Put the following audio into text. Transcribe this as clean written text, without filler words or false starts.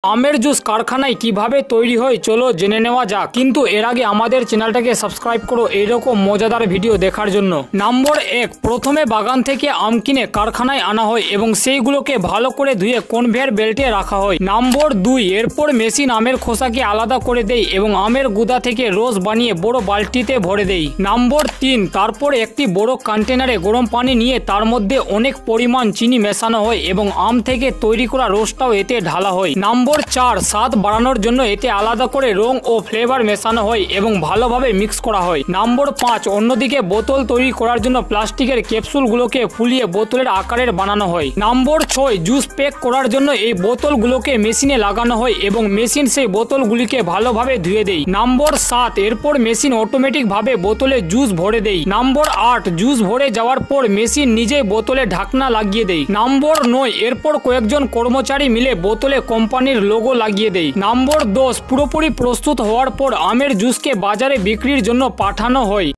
আমের জুস কারখানায় কিভাবে তৈরি হয় চলো জেনে নেওয়া যাক। কিন্তু এর আগে আমাদের চ্যানেলটাকে সাবস্ক্রাইব করো এইরকম মজাদার ভিডিও দেখার জন্য। নম্বর 1, প্রথমে বাগান থেকে আম কিনে কারখানায় আনা হয় এবং সেইগুলোকে ভালো করে ধুয়ে কনভেয়ার বেল্টে রাখা হয়। নম্বর 2, এরপর মেশিন আমের খোসাকে আলাদা করে দেয় এবং আমের গুদা থেকে রস বানিয়ে বড় বালতিতে ভরে দেয়। নম্বর 3, তারপর একটি বড় কন্টেনারে গরম পানি নিয়ে তার মধ্যে অনেক পরিমাণ চিনি মেশানো হয় এবং আম থেকে তৈরি করা রসটাও এতে ঢালা হয়। নম্বর 4, স্বাদ বাড়ানোর জন্য এতে আলাদা করে রং ও ফ্লেভার মেশানো হয় এবং ভালোভাবে মিক্স করা হয়। নম্বর 5, অন্যদিকে বোতল তৈরি করার জন্য প্লাস্টিকের ক্যাপসুলগুলোকে ফুলিয়ে বোতলের আকারের বানানো হয়। নম্বর 6, জুস প্যাক করার জন্য এই বোতলগুলোকে মেশিনে লাগানো হয় এবং মেশিন সেই বোতলগুলিকে ভালোভাবে ধুয়ে দেয়। নম্বর 7, এরপর মেশিন অটোমেটিকভাবে বোতলে জুস ভরে দেয়। নম্বর 8, জুস ভরে যাওয়ার পর মেশিন নিজেই বোতলে ঢাকনা লাগিয়ে দেয়। নম্বর 9, এরপর কয়েকজন কর্মচারী মিলে বোতলে কোম্পানির লোগো লাগিয়ে দেয়। নম্বর 10, পুরোপুরি প্রস্তুত হওয়ার পর আমের জুসকে বাজারে বিক্রির জন্য পাঠানো হয়।